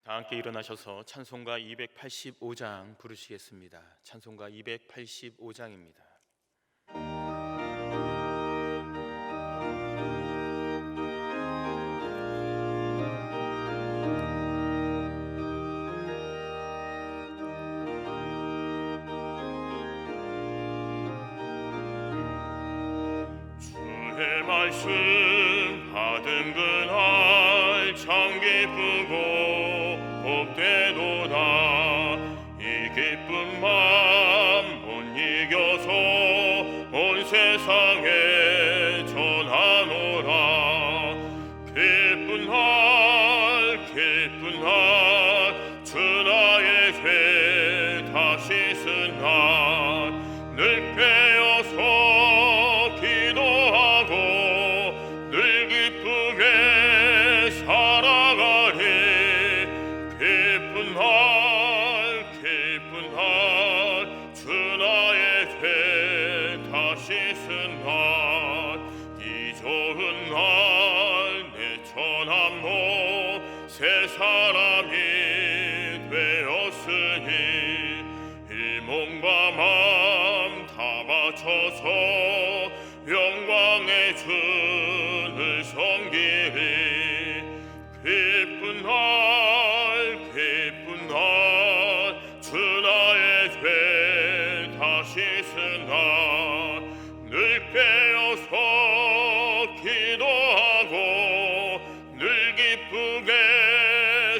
다 함께 일어나셔서 찬송가 285장 부르시겠습니다. 찬송가 285장입니다. 주의 말씀 받은 그날 참 기쁘고 복되도다. 이 기쁜 맘 못 이겨서 온 세상에 전하노라. 기쁜 날 주 나의 죄 다시 쓴 날 늘 깨어서 기도하고 늘 기쁘게 살아가리. 기쁜 날 주 나의 죄 다시 쓴 날 이 좋은 날 내 처남모 새 사람이 되었으니 일몸과 마음 다 바쳐서 영광의 주를 섬기리. 기쁜 날 주 나의 죄 다시 쓴 날 늘 깨어서 기도하고 늘 기쁘게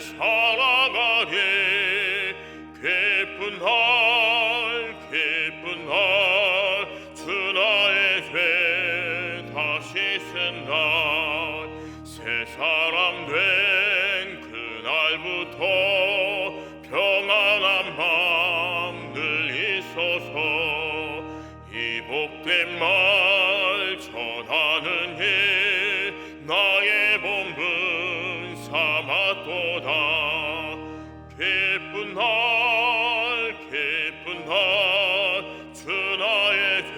살아가리. 기쁜 날 주 나의 죄 다시 쓴 날 새 사람 된 그날부터 평안한 마음 늘 있어서 이 복된 말 전하는 일 나의 본분 삼았도다. 기쁜 날 주 나의 죄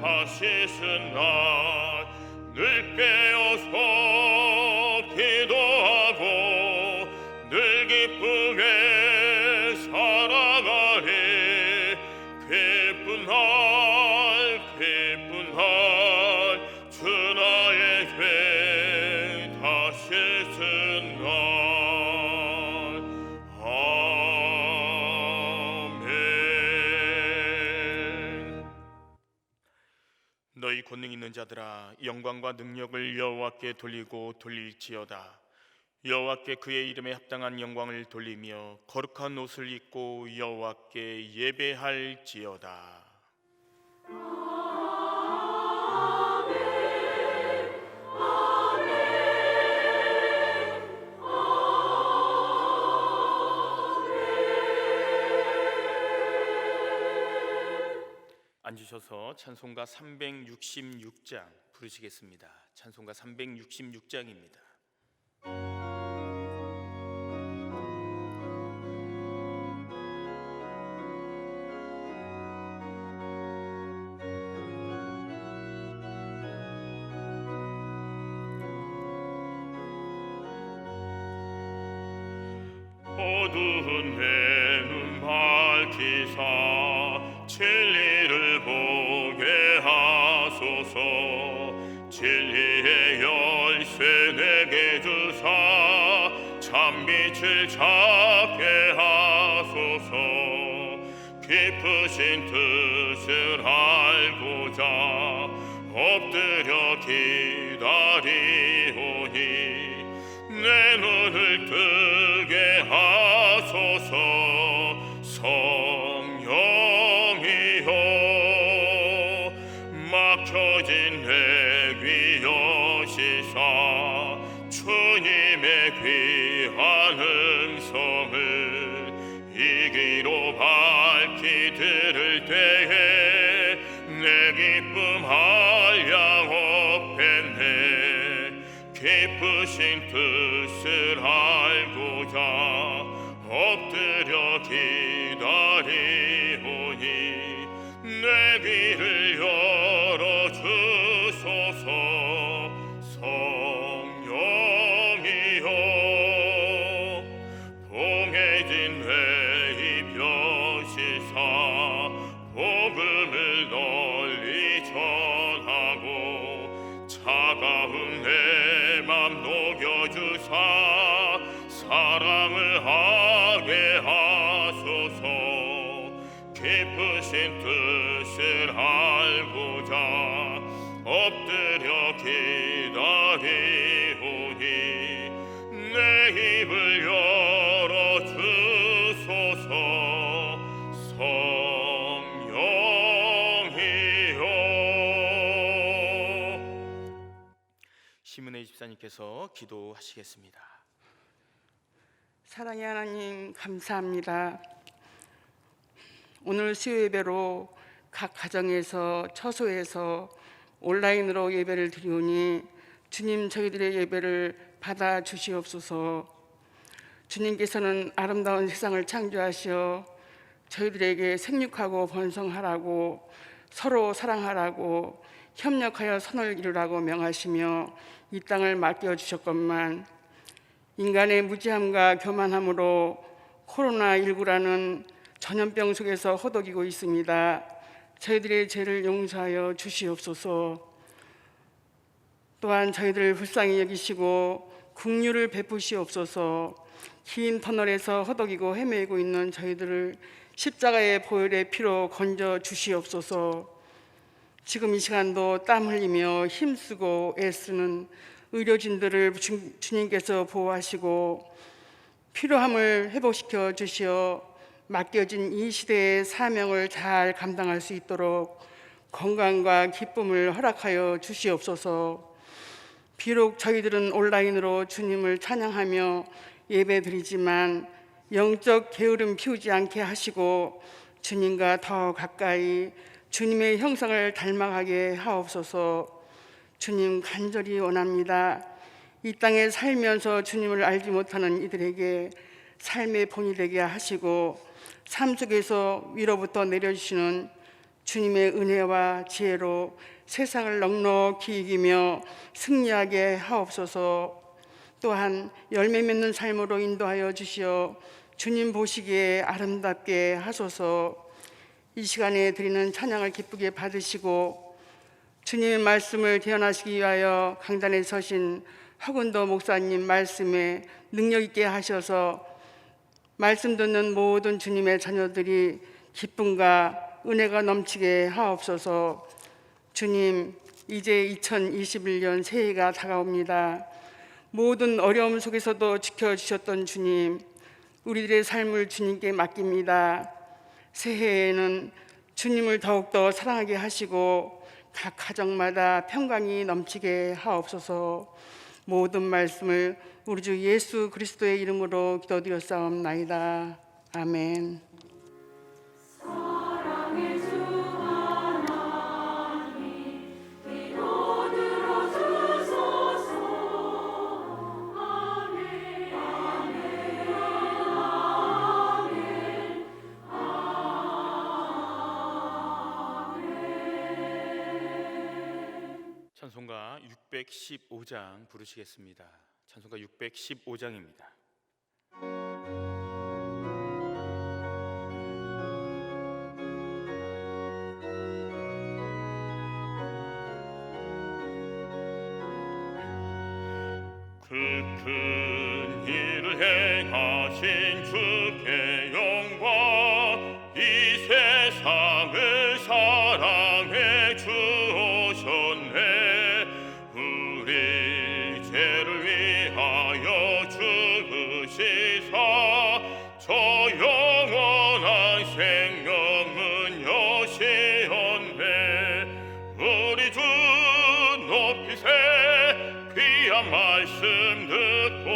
다시 쓴 날 늘 깨어서 기도하고 늘 기쁘게 살아가리. 기쁜 날 주 나의 죄 다시 쓴 날. 아멘. 너희 권능 있는 자들아, 영광과 능력을 여호와께 돌리고 돌릴지어다. 여호와께 그의 이름에 합당한 영광을 돌리며 거룩한 옷을 입고 여호와께 예배할지어다. 앉으셔서 찬송가 366장 부르시겠습니다. 찬송가 366장입니다. 어두운 내 눈 밝히사 진리를 보게 하소서. 진리의 열쇠 내게 주사 참빛을 찾게 하소서. 깊으신 뜻을 알고자 엎드려 기다리오니 내 눈을 뜨게 하소서. 성령이여 막혀진 내 귀 여시사 주님의 귀한 음성을 이 귀로 밝히 들을 때에 내 기쁨 한량 없겠네. 깊으신 뜻을 알고자 엎드려 기다리오니 내 귀를 열어주소서. 성령이여 녹여주사 사랑을 하게 하소서. 깊으신 뜻을 알고자 엎드려 기다리오니 내 입을 열어주소서. 성령이여. 심은혜 집사님께서 기도하시겠습니다. 사랑의 하나님, 감사합니다. 오늘 수요 예배로 각 가정에서 처소에서 온라인으로 예배를 드리오니 주님, 저희들의 예배를 받아 주시옵소서. 주님께서는 아름다운 세상을 창조하시어 저희들에게 생육하고 번성하라고, 서로 사랑하라고, 협력하여 선을 이루라고 명하시며 이 땅을 맡겨주셨건만 인간의 무지함과 교만함으로 코로나19라는 전염병 속에서 허덕이고 있습니다. 저희들의 죄를 용서하여 주시옵소서. 또한 저희들을 불쌍히 여기시고 긍휼을 베푸시옵소서. 긴 터널에서 허덕이고 헤매고 있는 저희들을 십자가의 보혈의 피로 건져 주시옵소서. 지금 이 시간도 땀 흘리며 힘쓰고 애쓰는 의료진들을 주님께서 보호하시고 필요함을 회복시켜 주시어 맡겨진 이 시대의 사명을 잘 감당할 수 있도록 건강과 기쁨을 허락하여 주시옵소서. 비록 저희들은 온라인으로 주님을 찬양하며 예배드리지만 영적 게으름 피우지 않게 하시고 주님과 더 가까이 주님의 형상을 닮아가게 하옵소서. 주님, 간절히 원합니다. 이 땅에 살면서 주님을 알지 못하는 이들에게 삶의 본이 되게 하시고 삶 속에서 위로부터 내려주시는 주님의 은혜와 지혜로 세상을 넉넉히 이기며 승리하게 하옵소서. 또한 열매 맺는 삶으로 인도하여 주시어 주님 보시기에 아름답게 하소서. 이 시간에 드리는 찬양을 기쁘게 받으시고 주님의 말씀을 대언하시기 위하여 강단에 서신 허근도 목사님 말씀에 능력 있게 하셔서 말씀 듣는 모든 주님의 자녀들이 기쁨과 은혜가 넘치게 하옵소서. 주님, 이제 2021년 새해가 다가옵니다. 모든 어려움 속에서도 지켜주셨던 주님, 우리들의 삶을 주님께 맡깁니다. 새해에는 주님을 더욱더 사랑하게 하시고 각 가정마다 평강이 넘치게 하옵소서. 모든 말씀을 우리 주 예수 그리스도의 이름으로 기도드렸사옵나이다. 아멘. 찬송가 615장 부르시겠습니다. 찬송가 615장입니다. 그 큰 일을 행하신 주께 영광, 이 세상을 사랑해 주셨네. 우리 죄를 위하여 죽으시사 저 영원한 생명은 여시었네. 우리 주 높이세 귀한 말씀 듣고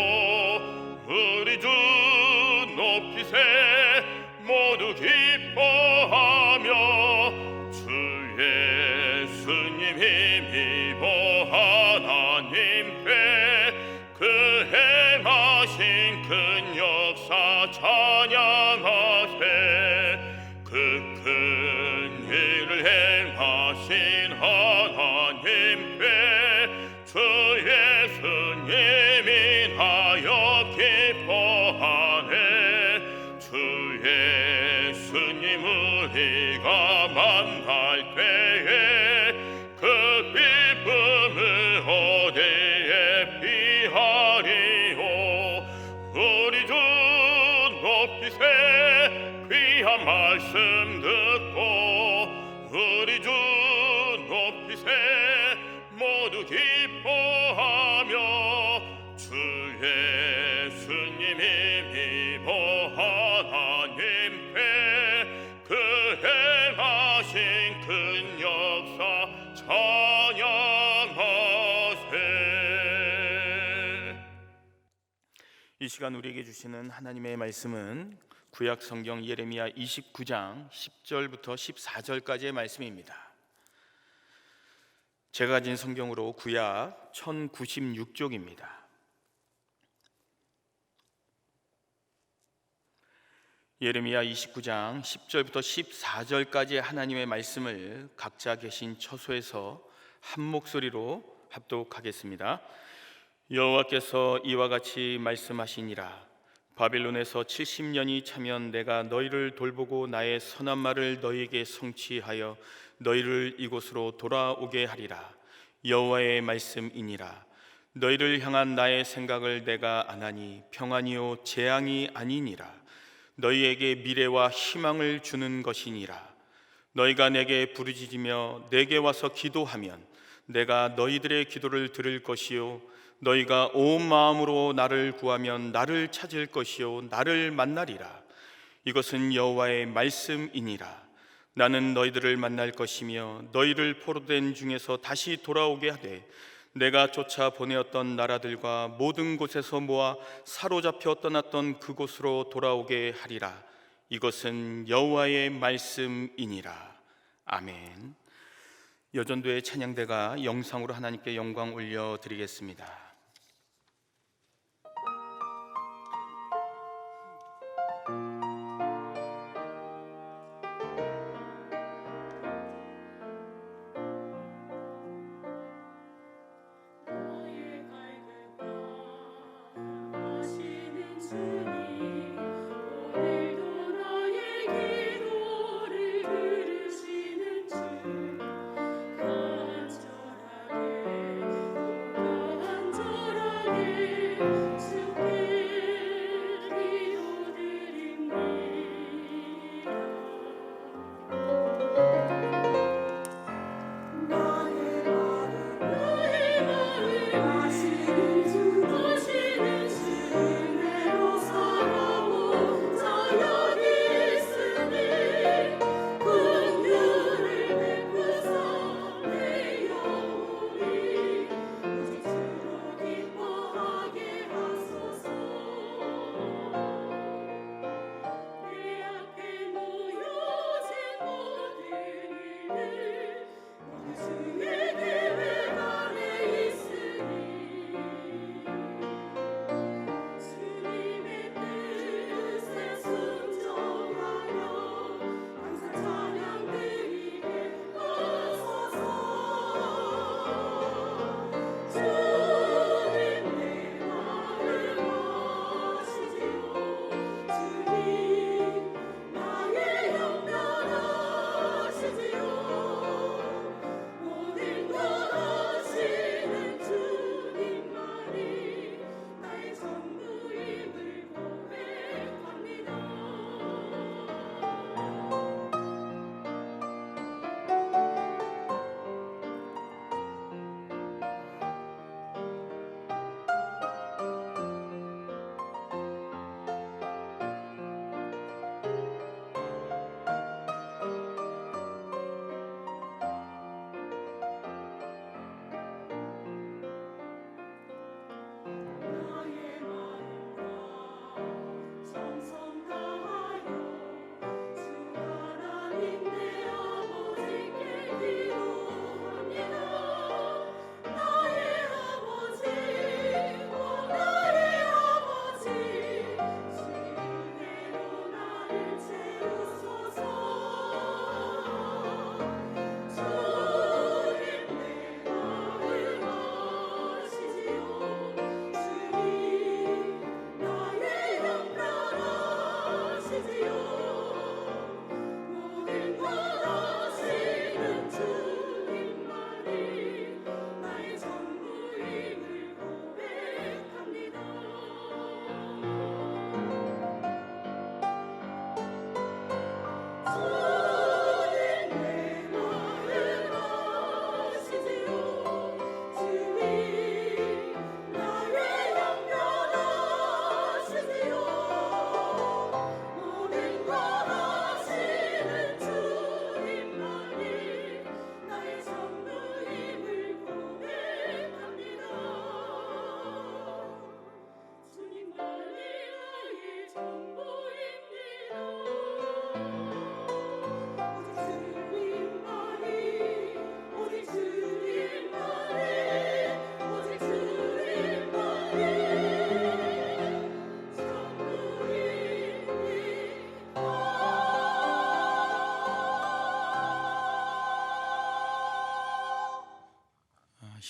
우리 주 높이세 모두 기뻐하며 주 예수님 힘입어 하나님께 그 행하신 큰 역사 찬양하세. 그 큰 일을 행하신 하나님께 주 예수님 인하여 기뻐하네. 주 예수님 우리가 만날 때에 그 기쁨을 어디에 귀하리요 우리 주 높이세 귀한 말씀 듣고 우리 주 높이세 모두 기뻐하며 주 예수님이 믿어 하나님께 그 행하신 큰 역사 찬양하세. 이 시간 우리에게 주시는 하나님의 말씀은 구약 성경 예레미야 29장 10절부터 14절까지의 말씀입니다. 제가 가진 성경으로 구약 1096쪽입니다. 예레미야 29장 10절부터 14절까지의 하나님의 말씀을 각자 계신 처소에서 한 목소리로 합독하겠습니다. 여호와께서 이와 같이 말씀하시니라. 바빌론에서 70년이 차면 내가 너희를 돌보고 나의 선한 말을 너희에게 성취하여 너희를 이곳으로 돌아오게 하리라. 여호와의 말씀이니라. 너희를 향한 나의 생각을 내가 아나니 평안이요 재앙이 아니니라. 너희에게 미래와 희망을 주는 것이니라. 너희가 내게 부르짖으며 내게 와서 기도하면 내가 너희들의 기도를 들을 것이요 너희가 온 마음으로 나를 구하면 나를 찾을 것이요 나를 만나리라. 이것은 여호와의 말씀이니라. 나는 너희들을 만날 것이며 너희를 포로된 중에서 다시 돌아오게 하되 내가 쫓아 보내었던 나라들과 모든 곳에서 모아 사로잡혀 떠났던 그곳으로 돌아오게 하리라. 이것은 여호와의 말씀이니라. 아멘. 여전도의 찬양대가 영상으로 하나님께 영광 올려드리겠습니다. 간절하게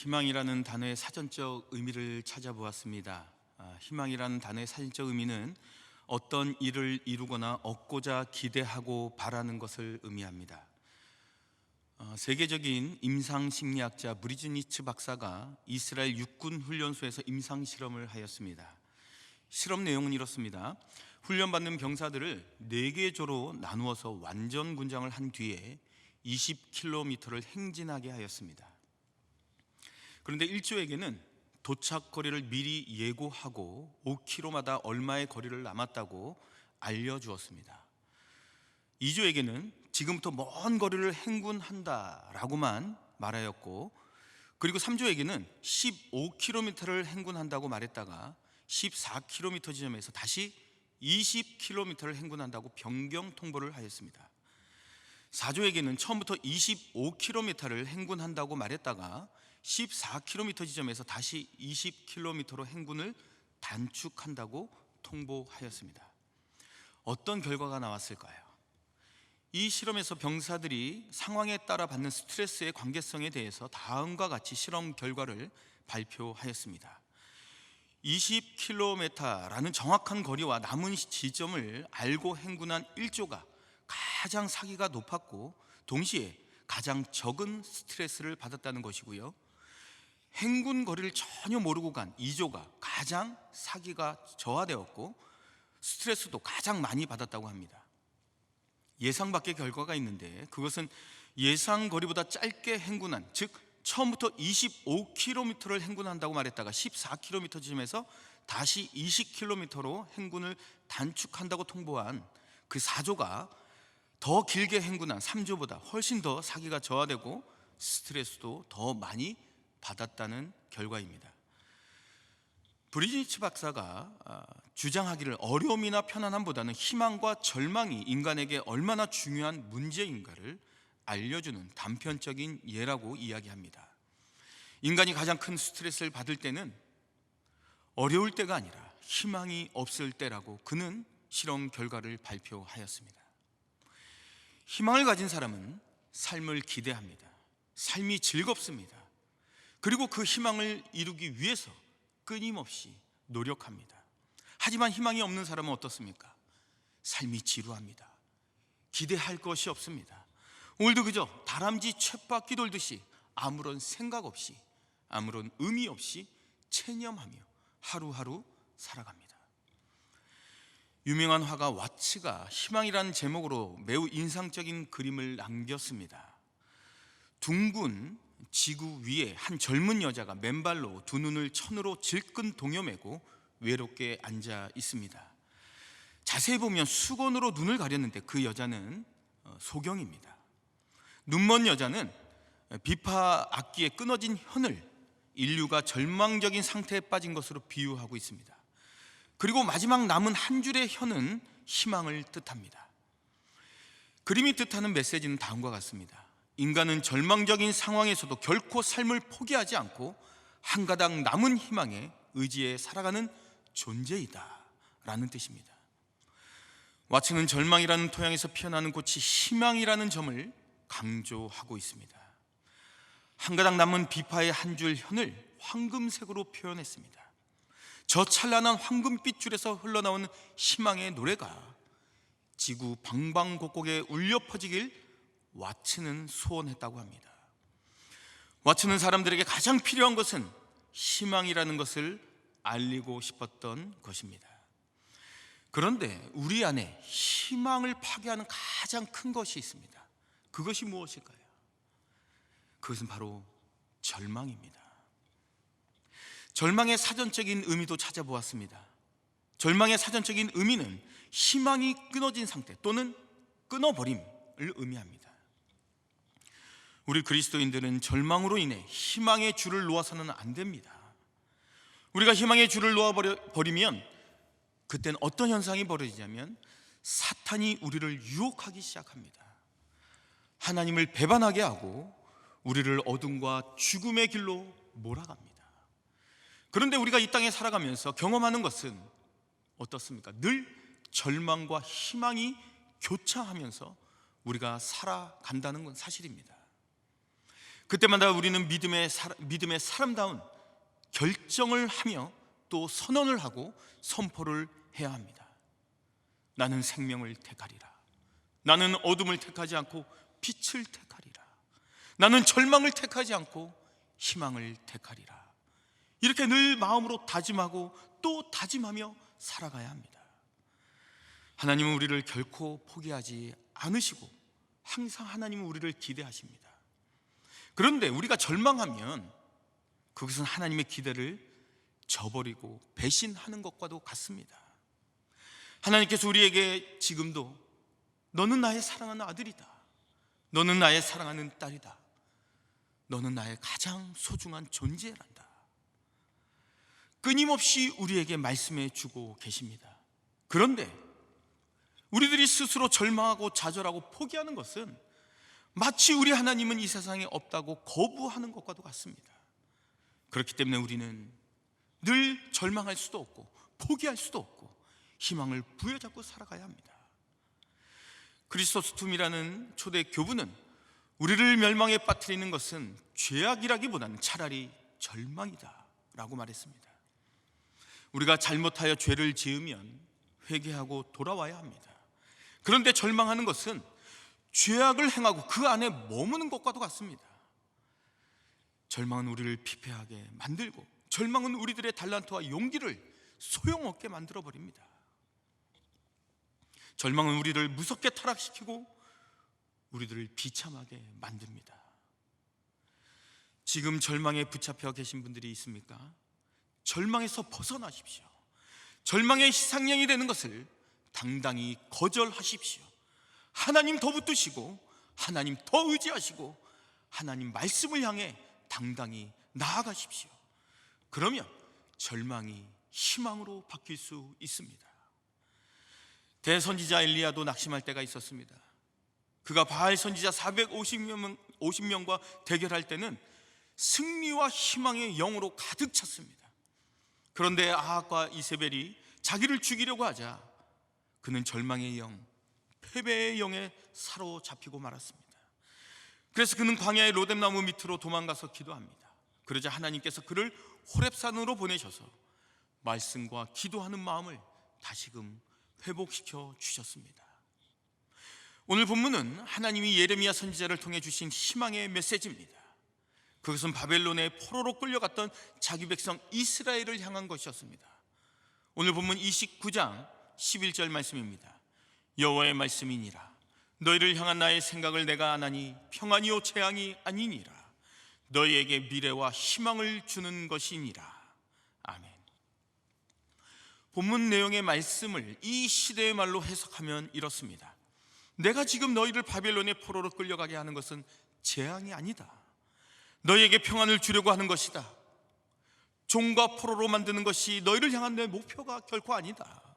희망이라는 단어의 사전적 의미를 찾아보았습니다. 희망이라는 단어의 사전적 의미는 어떤 일을 이루거나 얻고자 기대하고 바라는 것을 의미합니다. 세계적인 임상심리학자 브리즈니츠 박사가 이스라엘 육군 훈련소에서 임상실험을 하였습니다. 실험 내용은 이렇습니다. 훈련받는 병사들을 4개 조로 나누어서 완전 군장을 한 뒤에 20km를 행진하게 하였습니다. 그런데 1조에게는 도착 거리를 미리 예고하고 5km마다 얼마의 거리를 남았다고 알려주었습니다. 2조에게는 지금부터 먼 거리를 행군한다라고만 말하였고, 그리고 3조에게는 15km를 행군한다고 말했다가 14km 지점에서 다시 20km를 행군한다고 변경 통보를 하였습니다. 4조에게는 처음부터 25km를 행군한다고 말했다가 14km 지점에서 다시 20km로 행군을 단축한다고 통보하였습니다. 어떤 결과가 나왔을까요? 이 실험에서 병사들이 상황에 따라 받는 스트레스의 관계성에 대해서 다음과 같이 실험 결과를 발표하였습니다. 20km라는 정확한 거리와 남은 지점을 알고 행군한 1조가 가장 사기가 높았고 동시에 가장 적은 스트레스를 받았다는 것이고요, 행군 거리를 전혀 모르고 간 2조가 가장 사기가 저하되었고 스트레스도 가장 많이 받았다고 합니다. 예상 밖의 결과가 있는데, 그것은 예상 거리보다 짧게 행군한, 즉 처음부터 25km를 행군한다고 말했다가 14km 지점에서 다시 20km로 행군을 단축한다고 통보한 그 4조가 더 길게 행군한 3조보다 훨씬 더 사기가 저하되고 스트레스도 더 많이 받았다는 결과입니다. 브리즈니츠 박사가 주장하기를 어려움이나 편안함보다는 희망과 절망이 인간에게 얼마나 중요한 문제인가를 알려주는 단편적인 예라고 이야기합니다. 인간이 가장 큰 스트레스를 받을 때는 어려울 때가 아니라 희망이 없을 때라고 그는 실험 결과를 발표하였습니다. 희망을 가진 사람은 삶을 기대합니다. 삶이 즐겁습니다. 그리고 그 희망을 이루기 위해서 끊임없이 노력합니다. 하지만 희망이 없는 사람은 어떻습니까? 삶이 지루합니다. 기대할 것이 없습니다. 오늘도 그저 다람쥐 쳇바퀴 돌듯이 아무런 생각 없이, 아무런 의미 없이 체념하며 하루하루 살아갑니다. 유명한 화가 와츠가 희망이라는 제목으로 매우 인상적인 그림을 남겼습니다. 둥근 지구 위에 한 젊은 여자가 맨발로 두 눈을 천으로 질끈 동여매고 외롭게 앉아 있습니다. 자세히 보면 수건으로 눈을 가렸는데 그 여자는 소경입니다. 눈먼 여자는 비파 악기에 끊어진 현을 인류가 절망적인 상태에 빠진 것으로 비유하고 있습니다. 그리고 마지막 남은 한 줄의 현은 희망을 뜻합니다. 그림이 뜻하는 메시지는 다음과 같습니다. 인간은 절망적인 상황에서도 결코 삶을 포기하지 않고 한 가닥 남은 희망에 의지해 살아가는 존재이다 라는 뜻입니다. 와츠는 절망이라는 토양에서 피어나는 꽃이 희망이라는 점을 강조하고 있습니다. 한 가닥 남은 비파의 한 줄 현을 황금색으로 표현했습니다. 저 찬란한 황금빛 줄에서 흘러나오는 희망의 노래가 지구 방방곡곡에 울려 퍼지길 와츠는 소원했다고 합니다. 와츠는 사람들에게 가장 필요한 것은 희망이라는 것을 알리고 싶었던 것입니다. 그런데 우리 안에 희망을 파괴하는 가장 큰 것이 있습니다. 그것이 무엇일까요? 그것은 바로 절망입니다. 절망의 사전적인 의미도 찾아보았습니다. 절망의 사전적인 의미는 희망이 끊어진 상태 또는 끊어버림을 의미합니다. 우리 그리스도인들은 절망으로 인해 희망의 줄을 놓아서는 안 됩니다. 우리가 희망의 줄을 놓아버리면 그때는 어떤 현상이 벌어지냐면 사탄이 우리를 유혹하기 시작합니다. 하나님을 배반하게 하고 우리를 어둠과 죽음의 길로 몰아갑니다. 그런데 우리가 이 땅에 살아가면서 경험하는 것은 어떻습니까? 늘 절망과 희망이 교차하면서 우리가 살아간다는 건 사실입니다. 그때마다 우리는 믿음의 사람다운 결정을 하며 또 선언을 하고 선포를 해야 합니다. 나는 생명을 택하리라. 나는 어둠을 택하지 않고 빛을 택하리라. 나는 절망을 택하지 않고 희망을 택하리라. 이렇게 늘 마음으로 다짐하고 또 다짐하며 살아가야 합니다. 하나님은 우리를 결코 포기하지 않으시고 항상 하나님은 우리를 기대하십니다. 그런데 우리가 절망하면 그것은 하나님의 기대를 저버리고 배신하는 것과도 같습니다. 하나님께서 우리에게 지금도 너는 나의 사랑하는 아들이다, 너는 나의 사랑하는 딸이다, 너는 나의 가장 소중한 존재란다, 끊임없이 우리에게 말씀해 주고 계십니다. 그런데 우리들이 스스로 절망하고 좌절하고 포기하는 것은 마치 우리 하나님은 이 세상에 없다고 거부하는 것과도 같습니다. 그렇기 때문에 우리는 늘 절망할 수도 없고 포기할 수도 없고 희망을 부여잡고 살아가야 합니다. 크리스토스툼이라는 초대 교부는 우리를 멸망에 빠뜨리는 것은 죄악이라기보다는 차라리 절망이다 라고 말했습니다. 우리가 잘못하여 죄를 지으면 회개하고 돌아와야 합니다. 그런데 절망하는 것은 죄악을 행하고 그 안에 머무는 것과도 같습니다. 절망은 우리를 피폐하게 만들고 절망은 우리들의 달란트와 용기를 소용없게 만들어버립니다. 절망은 우리를 무섭게 타락시키고 우리들을 비참하게 만듭니다. 지금 절망에 붙잡혀 계신 분들이 있습니까? 절망에서 벗어나십시오. 절망의 희상양이 되는 것을 당당히 거절하십시오. 하나님 더 붙드시고 하나님 더 의지하시고 하나님 말씀을 향해 당당히 나아가십시오. 그러면 절망이 희망으로 바뀔 수 있습니다. 대선지자 엘리야도 낙심할 때가 있었습니다. 그가 바알 선지자 450명과 대결할 때는 승리와 희망의 영으로 가득 찼습니다. 그런데 아합과 이세벨이 자기를 죽이려고 하자 그는 절망의 영, 패배의 영에 사로잡히고 말았습니다. 그래서 그는 광야의 로뎀나무 밑으로 도망가서 기도합니다. 그러자 하나님께서 그를 호렙산으로 보내셔서 말씀과 기도하는 마음을 다시금 회복시켜 주셨습니다. 오늘 본문은 하나님이 예레미야 선지자를 통해 주신 희망의 메시지입니다. 그것은 바벨론의 포로로 끌려갔던 자기 백성 이스라엘을 향한 것이었습니다. 오늘 본문 29장 11절 말씀입니다. 여호와의 말씀이니라. 너희를 향한 나의 생각을 내가 아나니 평안이요 재앙이 아니니라. 너희에게 미래와 희망을 주는 것이니라. 아멘. 본문 내용의 말씀을 이 시대의 말로 해석하면 이렇습니다. 내가 지금 너희를 바벨론의 포로로 끌려가게 하는 것은 재앙이 아니다. 너희에게 평안을 주려고 하는 것이다. 종과 포로로 만드는 것이 너희를 향한 내 목표가 결코 아니다.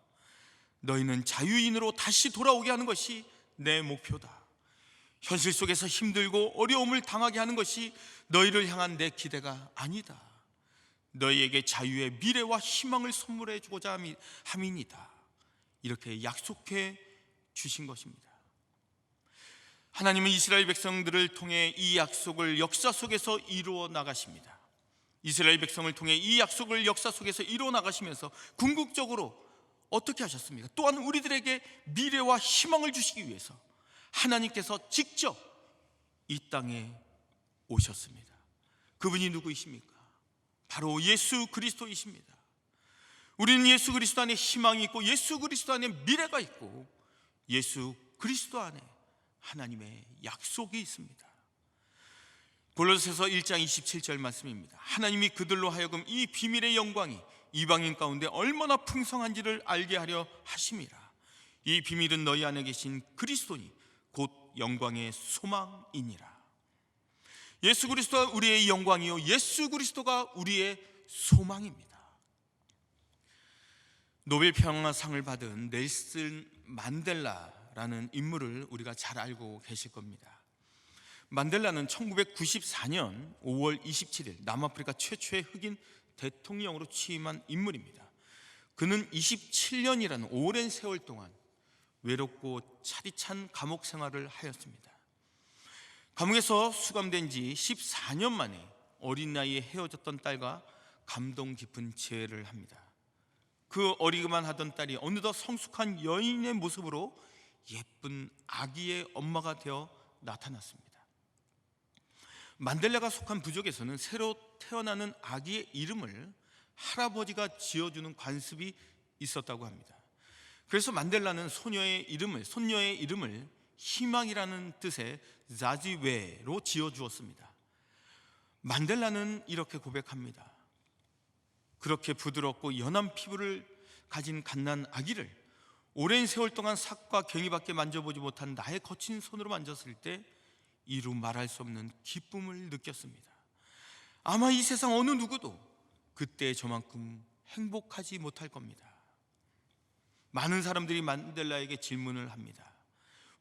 너희는 자유인으로 다시 돌아오게 하는 것이 내 목표다. 현실 속에서 힘들고 어려움을 당하게 하는 것이 너희를 향한 내 기대가 아니다. 너희에게 자유의 미래와 희망을 선물해 주고자 함이니다. 이렇게 약속해 주신 것입니다. 하나님은 이스라엘 백성들을 통해 이 약속을 역사 속에서 이루어 나가십니다. 이스라엘 백성을 통해 이 약속을 역사 속에서 이루어 나가시면서 궁극적으로 어떻게 하셨습니까? 또한 우리들에게 미래와 희망을 주시기 위해서 하나님께서 직접 이 땅에 오셨습니다. 그분이 누구이십니까? 바로 예수 그리스도이십니다. 우리는 예수 그리스도 안에 희망이 있고 예수 그리스도 안에 미래가 있고 예수 그리스도 안에 하나님의 약속이 있습니다. 골로새서 1장 27절 말씀입니다. 하나님이 그들로 하여금 이 비밀의 영광이 이방인 가운데 얼마나 풍성한지를 알게 하려 하심이라. 이 비밀은 너희 안에 계신 그리스도니 곧 영광의 소망이니라. 예수 그리스도가 우리의 영광이요 예수 그리스도가 우리의 소망입니다. 노벨 평화상을 받은 넬슨 만델라라는 인물을 우리가 잘 알고 계실 겁니다. 만델라는 1994년 5월 27일 남아프리카 최초의 흑인 대통령으로 취임한 인물입니다. 그는 27년이라는 오랜 세월 동안 외롭고 차디찬 감옥 생활을 하였습니다. 감옥에서 수감된 지 14년 만에 어린 나이에 헤어졌던 딸과 감동 깊은 재회를 합니다. 그 어리기만 하던 딸이 어느덧 성숙한 여인의 모습으로 예쁜 아기의 엄마가 되어 나타났습니다. 만델라가 속한 부족에서는 새로 태어나는 아기의 이름을 할아버지가 지어주는 관습이 있었다고 합니다. 그래서 만델라는 손녀의 이름을 희망이라는 뜻의 자지웨로 지어주었습니다. 만델라는 이렇게 고백합니다. 그렇게 부드럽고 연한 피부를 가진 갓난 아기를 오랜 세월 동안 삭과 괭이밖에 만져보지 못한 나의 거친 손으로 만졌을 때 이루 말할 수 없는 기쁨을 느꼈습니다. 아마 이 세상 어느 누구도 그때 저만큼 행복하지 못할 겁니다. 많은 사람들이 만델라에게 질문을 합니다.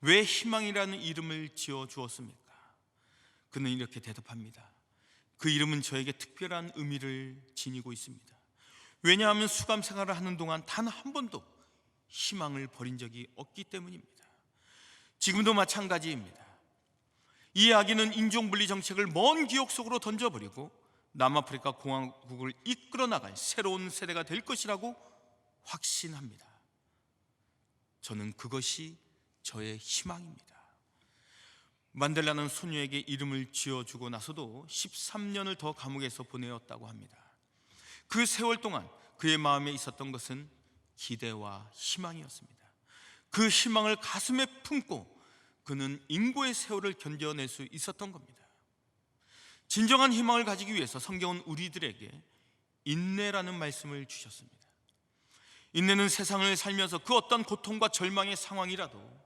왜 희망이라는 이름을 지어 주었습니까? 그는 이렇게 대답합니다. 그 이름은 저에게 특별한 의미를 지니고 있습니다. 왜냐하면 수감 생활을 하는 동안 단 한 번도 희망을 버린 적이 없기 때문입니다. 지금도 마찬가지입니다. 이 아기는 인종분리 정책을 먼 기억 속으로 던져버리고 남아프리카 공화국을 이끌어 나갈 새로운 세대가 될 것이라고 확신합니다. 저는 그것이 저의 희망입니다. 만델라는 손녀에게 이름을 지어주고 나서도 13년을 더 감옥에서 보내었다고 합니다. 그 세월 동안 그의 마음에 있었던 것은 기대와 희망이었습니다. 그 희망을 가슴에 품고 그는 인고의 세월을 견뎌낼 수 있었던 겁니다. 진정한 희망을 가지기 위해서 성경은 우리들에게 인내라는 말씀을 주셨습니다. 인내는 세상을 살면서 그 어떤 고통과 절망의 상황이라도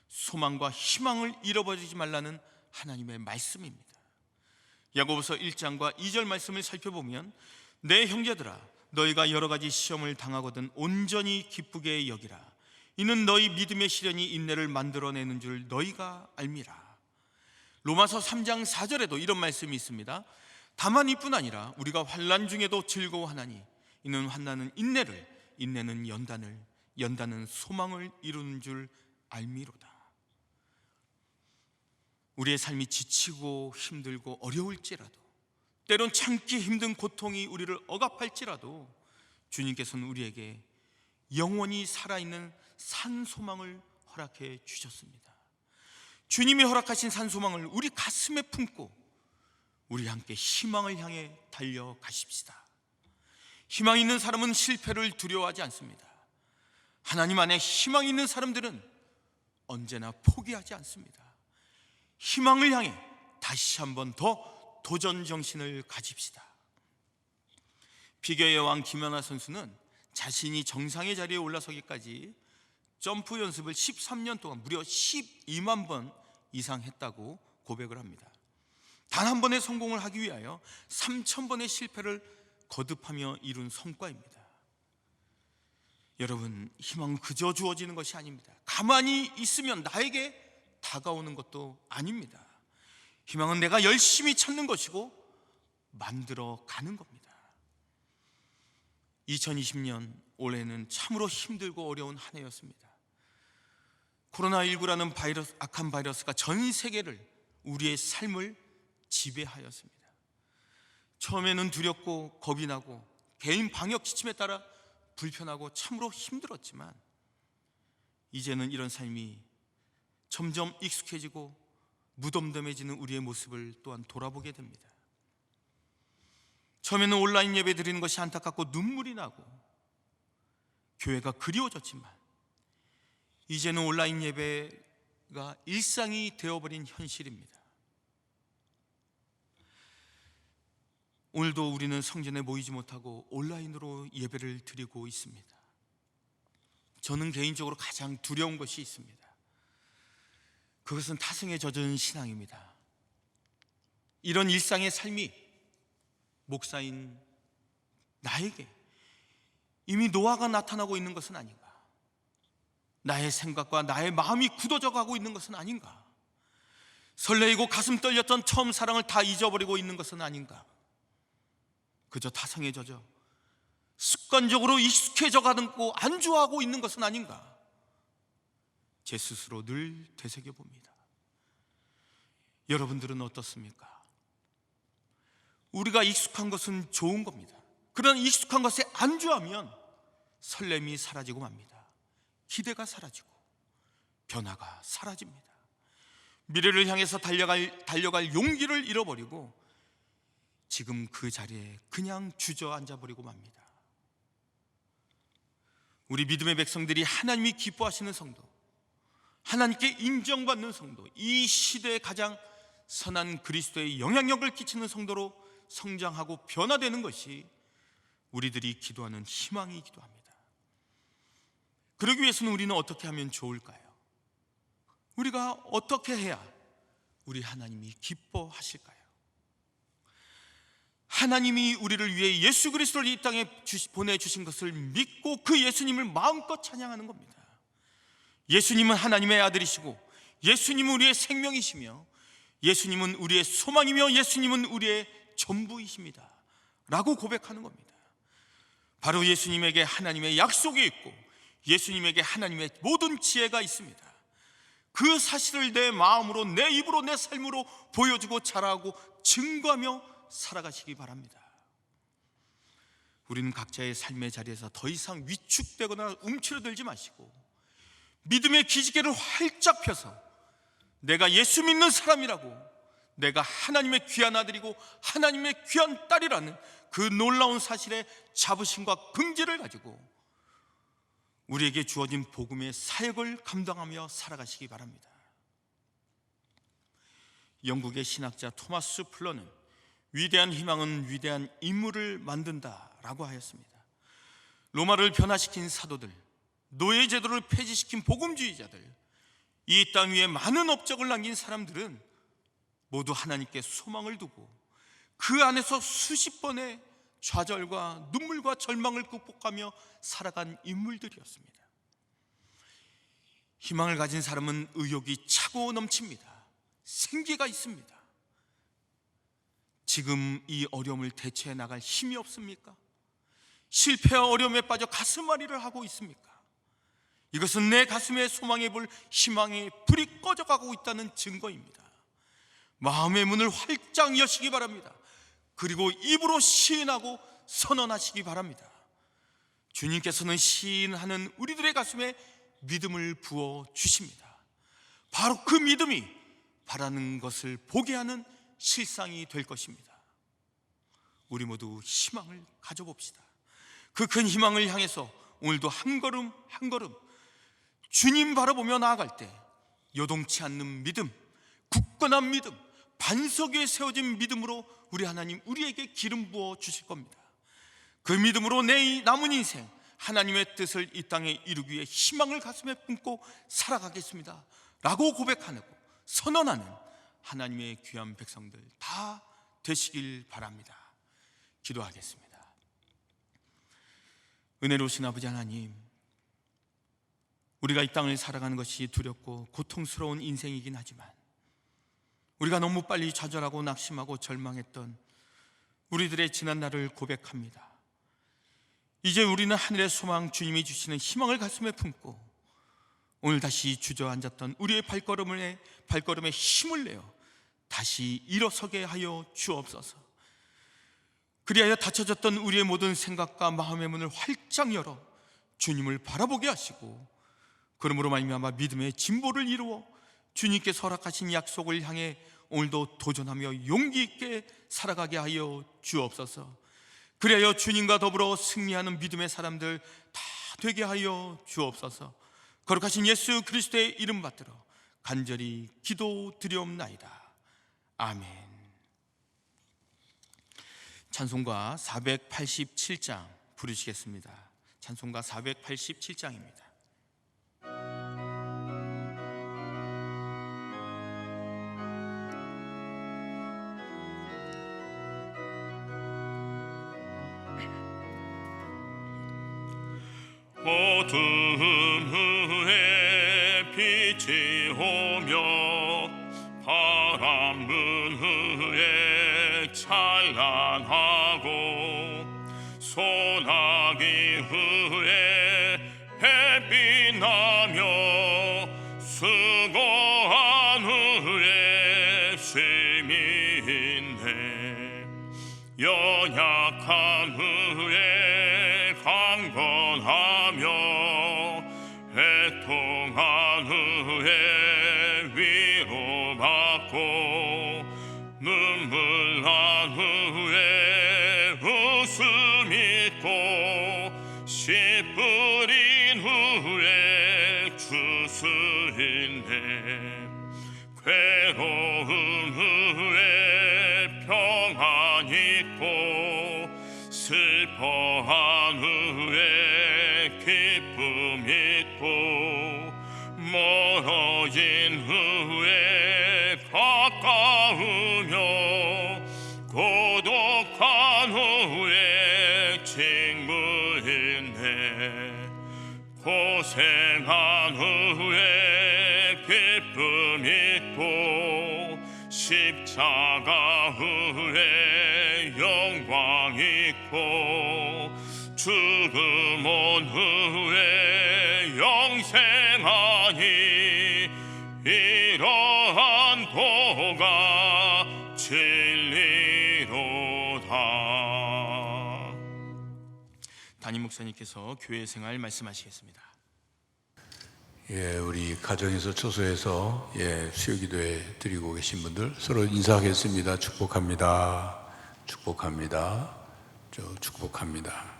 소망과 희망을 잃어버리지 말라는 하나님의 말씀입니다. 야고보서 1장과 2절 말씀을 살펴보면 내 형제들아 너희가 여러 가지 시험을 당하거든 온전히 기쁘게 여기라. 이는 너희 믿음의 시련이 인내를 만들어내는 줄 너희가 알미라. 로마서 3장 4절에도 이런 말씀이 있습니다. 다만 이뿐 아니라 우리가 환난 중에도 즐거워하나니 이는 환난은 인내를, 인내는 연단을, 연단은 소망을 이루는 줄 알미로다. 우리의 삶이 지치고 힘들고 어려울지라도, 때론 참기 힘든 고통이 우리를 억압할지라도 주님께서는 우리에게 영원히 살아있는 산소망을 허락해 주셨습니다. 주님이 허락하신 산소망을 우리 가슴에 품고 우리 함께 희망을 향해 달려가십시다. 희망 있는 사람은 실패를 두려워하지 않습니다. 하나님 안에 희망 있는 사람들은 언제나 포기하지 않습니다. 희망을 향해 다시 한번 더 도전 정신을 가집시다. 피겨의 왕 김연아 선수는 자신이 정상의 자리에 올라서기까지 점프 연습을 13년 동안 무려 12만 번 이상 했다고 고백을 합니다. 단 한 번의 성공을 하기 위하여 3,000번의 실패를 거듭하며 이룬 성과입니다. 여러분, 희망은 그저 주어지는 것이 아닙니다. 가만히 있으면 나에게 다가오는 것도 아닙니다. 희망은 내가 열심히 찾는 것이고 만들어 가는 겁니다. 2020년 올해는 참으로 힘들고 어려운 한 해였습니다. 코로나19라는 악한 바이러스가 전 세계를, 우리의 삶을 지배하였습니다. 처음에는 두렵고 겁이 나고 개인 방역 지침에 따라 불편하고 참으로 힘들었지만 이제는 이런 삶이 점점 익숙해지고 무덤덤해지는 우리의 모습을 또한 돌아보게 됩니다. 처음에는 온라인 예배 드리는 것이 안타깝고 눈물이 나고 교회가 그리워졌지만 이제는 온라인 예배가 일상이 되어버린 현실입니다. 오늘도 우리는 성전에 모이지 못하고 온라인으로 예배를 드리고 있습니다. 저는 개인적으로 가장 두려운 것이 있습니다. 그것은 타성에 젖은 신앙입니다. 이런 일상의 삶이 목사인 나에게 이미 노화가 나타나고 있는 것은 아닌가? 나의 생각과 나의 마음이 굳어져 가고 있는 것은 아닌가? 설레이고 가슴 떨렸던 처음 사랑을 다 잊어버리고 있는 것은 아닌가? 그저 타성에 젖어 습관적으로 익숙해져 가고 안주하고 있는 것은 아닌가? 제 스스로 늘 되새겨 봅니다. 여러분들은 어떻습니까? 우리가 익숙한 것은 좋은 겁니다. 그러나 익숙한 것에 안주하면 설렘이 사라지고 맙니다. 기대가 사라지고 변화가 사라집니다. 미래를 향해서 달려갈 용기를 잃어버리고 지금 그 자리에 그냥 주저앉아 버리고 맙니다. 우리 믿음의 백성들이 하나님이 기뻐하시는 성도, 하나님께 인정받는 성도, 이 시대에 가장 선한 그리스도의 영향력을 끼치는 성도로 성장하고 변화되는 것이 우리들이 기도하는 희망이기도 합니다. 그러기 위해서는 우리는 어떻게 하면 좋을까요? 우리가 어떻게 해야 우리 하나님이 기뻐하실까요? 하나님이 우리를 위해 예수 그리스도를 이 땅에 보내주신 것을 믿고 그 예수님을 마음껏 찬양하는 겁니다. 예수님은 하나님의 아들이시고 예수님은 우리의 생명이시며 예수님은 우리의 소망이며 예수님은 우리의 전부이십니다 라고 고백하는 겁니다. 바로 예수님에게 하나님의 약속이 있고 예수님에게 하나님의 모든 지혜가 있습니다. 그 사실을 내 마음으로, 내 입으로, 내 삶으로 보여주고 자라고 증거하며 살아가시기 바랍니다. 우리는 각자의 삶의 자리에서 더 이상 위축되거나 움츠러들지 마시고 믿음의 기지개를 활짝 펴서 내가 예수 믿는 사람이라고, 내가 하나님의 귀한 아들이고 하나님의 귀한 딸이라는 그 놀라운 사실의 자부심과 긍지를 가지고 우리에게 주어진 복음의 사역을 감당하며 살아가시기 바랍니다. 영국의 신학자 토마스 플러는 위대한 희망은 위대한 인물을 만든다라고 하였습니다. 로마를 변화시킨 사도들, 노예제도를 폐지시킨 복음주의자들, 이 땅 위에 많은 업적을 남긴 사람들은 모두 하나님께 소망을 두고 그 안에서 수십 번의 좌절과 눈물과 절망을 극복하며 살아간 인물들이었습니다. 희망을 가진 사람은 의욕이 차고 넘칩니다. 생기가 있습니다. 지금 이 어려움을 대처해 나갈 힘이 없습니까? 실패와 어려움에 빠져 가슴앓이를 하고 있습니까? 이것은 내 가슴에 소망의 불, 희망의 불이 꺼져가고 있다는 증거입니다. 마음의 문을 활짝 여시기 바랍니다. 그리고 입으로 시인하고 선언하시기 바랍니다. 주님께서는 시인하는 우리들의 가슴에 믿음을 부어 주십니다. 바로 그 믿음이 바라는 것을 보게 하는 실상이 될 것입니다. 우리 모두 희망을 가져봅시다. 그 큰 희망을 향해서 오늘도 한 걸음 한 걸음 주님 바라보며 나아갈 때 요동치 않는 믿음, 굳건한 믿음, 반석 위에 세워진 믿음으로 우리 하나님 우리에게 기름 부어 주실 겁니다. 그 믿음으로 내 남은 인생 하나님의 뜻을 이 땅에 이루기 위해 희망을 가슴에 품고 살아가겠습니다 라고 고백하고 선언하는 하나님의 귀한 백성들 다 되시길 바랍니다. 기도하겠습니다. 은혜로우신 아버지 하나님, 우리가 이 땅을 살아가는 것이 두렵고 고통스러운 인생이긴 하지만 우리가 너무 빨리 좌절하고 낙심하고 절망했던 우리들의 지난 날을 고백합니다. 이제 우리는 하늘의 소망, 주님이 주시는 희망을 가슴에 품고 오늘 다시 주저앉았던 우리의 발걸음에 힘을 내어 다시 일어서게 하여 주옵소서. 그리하여 닫혀졌던 우리의 모든 생각과 마음의 문을 활짝 열어 주님을 바라보게 하시고 그러므로 말미암아 믿음의 진보를 이루어 주님께서 허락하신 약속을 향해 오늘도 도전하며 용기 있게 살아가게 하여 주옵소서. 그리하여 주님과 더불어 승리하는 믿음의 사람들 다 되게 하여 주옵소서. 거룩하신 예수 그리스도의 이름 받들어 간절히 기도드리옵나이다. 아멘. 찬송가 487장 부르시겠습니다. 찬송가 487장입니다. 어둠 후에 빛이 오며 바람 후에 찬란하고 소나기 후에 햇빛 나며 수고한 후에 쉼 강건하며 애통한 후에 위로받고 눈물 난 후에 웃음 있고 씨 뿌린 후에 추수인데 괴로움 후에 평안 있고 슬퍼한 후에 기쁨 있고 멀어진 후에 가까우며 고독한 후에 친구 있네 고생한 후에 기쁨 있고 십자가 후에 영광 있고 죽음 온 후에 영생하니 이러한 도가 진리로다. 담임 목사님께서 교회 생활 말씀하시겠습니다. 예, 우리 가정에서 초소해서 수요기도회 드리고 계신 분들 서로 인사하겠습니다. 축복합니다. 축복합니다. 축복합니다.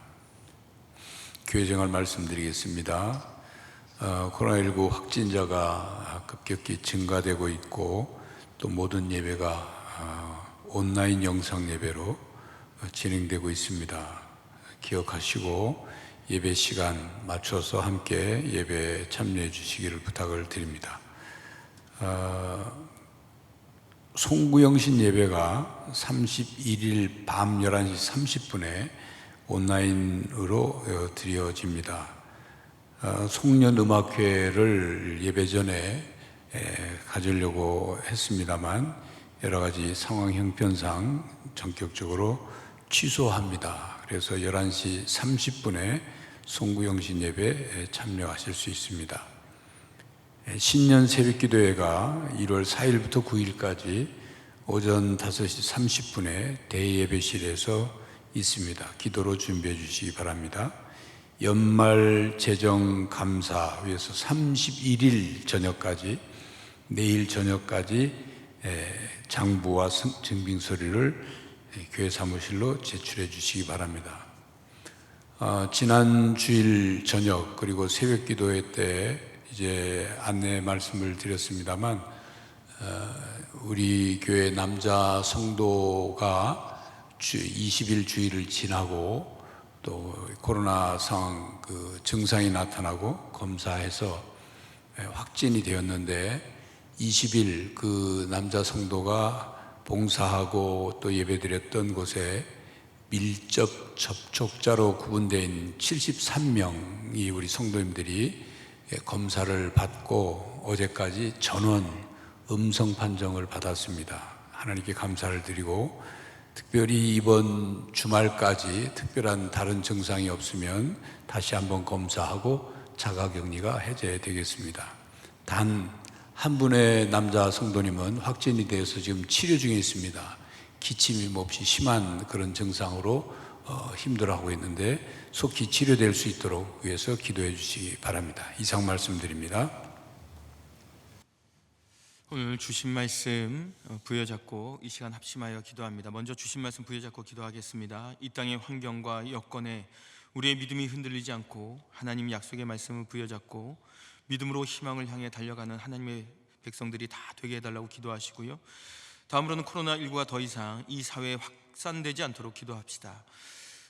교회 생활 말씀드리겠습니다. 코로나19 확진자가 급격히 증가되고 있고 또 모든 예배가 온라인 영상 예배로 진행되고 있습니다. 기억하시고 예배 시간 맞춰서 함께 예배에 참여해 주시기를 부탁을 드립니다. 송구영신 예배가 31일 밤 11시 30분에 온라인으로 드려집니다. 송년음악회를 예배 전에 가지려고 했습니다만 여러 가지 상황 형편상 전격적으로 취소합니다. 그래서 11시 30분에 송구영신 예배에 참여하실 수 있습니다. 신년 새벽기도회가 1월 4일부터 9일까지 오전 5시 30분에 대예배실에서 있습니다. 기도로 준비해 주시기 바랍니다. 연말 재정 감사 위해서 31일 저녁까지 내일 저녁까지 장부와 증빙서류를 교회 사무실로 제출해 주시기 바랍니다. 지난 주일 저녁 그리고 새벽 기도회 때 이제 안내 말씀을 드렸습니다만 우리 교회 남자 성도가 20일 주일을 지나고 또 코로나 상황 증상이 나타나고 검사해서 확진이 되었는데 20일 그 남자 성도가 봉사하고 또 예배드렸던 곳에 밀접 접촉자로 구분된 73명이 우리 성도님들이 검사를 받고 어제까지 전원 음성 판정을 받았습니다. 하나님께 감사를 드리고 특별히 이번 주말까지 특별한 다른 증상이 없으면 다시 한번 검사하고 자가격리가 해제되겠습니다. 단 한 분의 남자 성도님은 확진이 되어서 지금 치료 중에 있습니다. 기침이 몹시 심한 그런 증상으로 힘들어하고 있는데 속히 치료될 수 있도록 위해서 기도해 주시기 바랍니다. 이상 말씀드립니다. 오늘 주신 말씀 부여잡고 이 시간 합심하여 기도합니다. 먼저 주신 말씀 부여잡고 기도하겠습니다. 이 땅의 환경과 여건에 우리의 믿음이 흔들리지 않고 하나님 약속의 말씀을 부여잡고 믿음으로 희망을 향해 달려가는 하나님의 백성들이 다 되게 해달라고 기도하시고요. 다음으로는 코로나19가 더 이상 이 사회에 확산되지 않도록 기도합시다.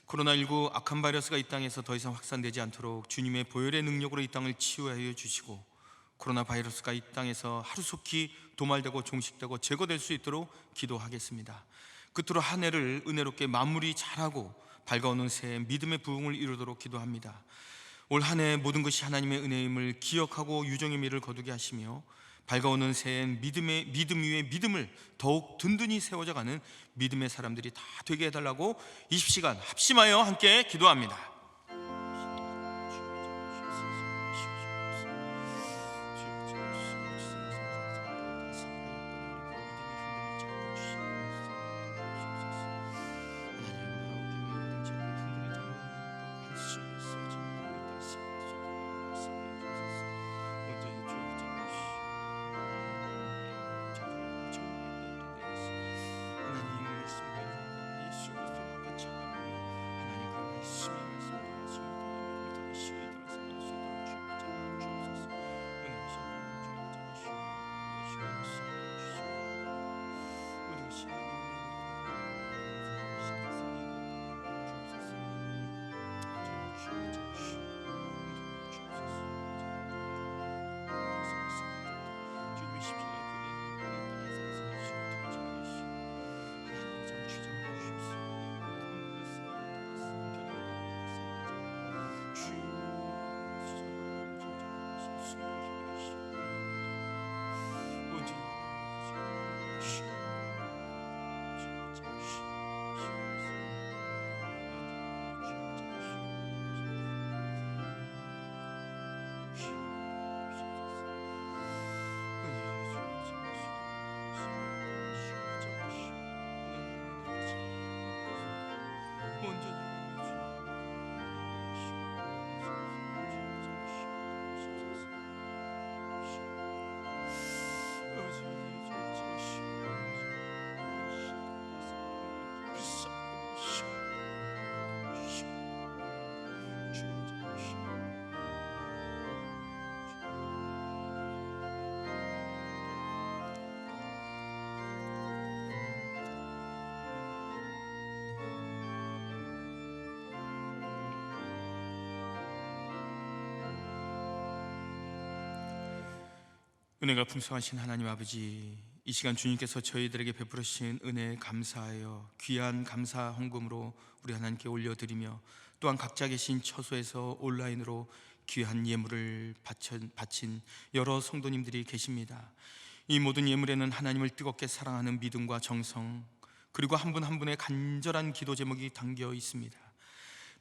코로나19 악한 바이러스가 이 땅에서 더 이상 확산되지 않도록 주님의 보혈의 능력으로 이 땅을 치유하여 주시고 코로나 바이러스가 이 땅에서 하루속히 도말되고 종식되고 제거될 수 있도록 기도하겠습니다. 끝으로 한 해를 은혜롭게 마무리 잘하고 밝아오는 새해 믿음의 부흥을 이루도록 기도합니다. 올 한 해 모든 것이 하나님의 은혜임을 기억하고 유정의 미를 거두게 하시며 밝아오는 새해엔 믿음 위에 믿음을 더욱 든든히 세워져가는 믿음의 사람들이 다 되게 해달라고 20시간 합심하여 함께 기도합니다. 은혜가 풍성하신 하나님 아버지, 이 시간 주님께서 저희들에게 베풀으신 은혜에 감사하여 귀한 감사 헌금으로 우리 하나님께 올려드리며, 또한 각자 계신 처소에서 온라인으로 귀한 예물을 바친 여러 성도님들이 계십니다. 이 모든 예물에는 하나님을 뜨겁게 사랑하는 믿음과 정성, 그리고 한 분 한 분의 간절한 기도 제목이 담겨 있습니다.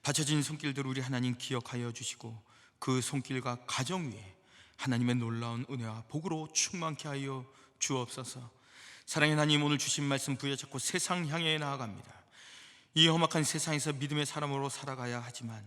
바쳐진 손길들 우리 하나님 기억하여 주시고, 그 손길과 가정 위에 하나님의 놀라운 은혜와 복으로 충만케 하여 주옵소서. 사랑의 하나님, 오늘 주신 말씀 부여잡고 세상 향해 나아갑니다. 이 험악한 세상에서 믿음의 사람으로 살아가야 하지만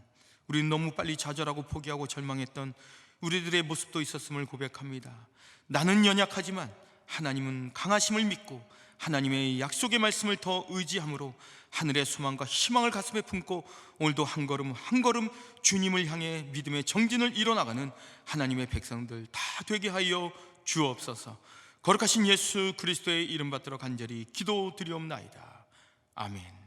우리는 너무 빨리 좌절하고 포기하고 절망했던 우리들의 모습도 있었음을 고백합니다. 나는 연약하지만 하나님은 강하심을 믿고 하나님의 약속의 말씀을 더 의지함으로 하늘의 소망과 희망을 가슴에 품고 오늘도 한 걸음 한 걸음 주님을 향해 믿음의 정진을 이뤄나가는 하나님의 백성들 다 되게 하여 주옵소서. 거룩하신 예수 그리스도의 이름 받들어 간절히 기도드리옵나이다. 아멘.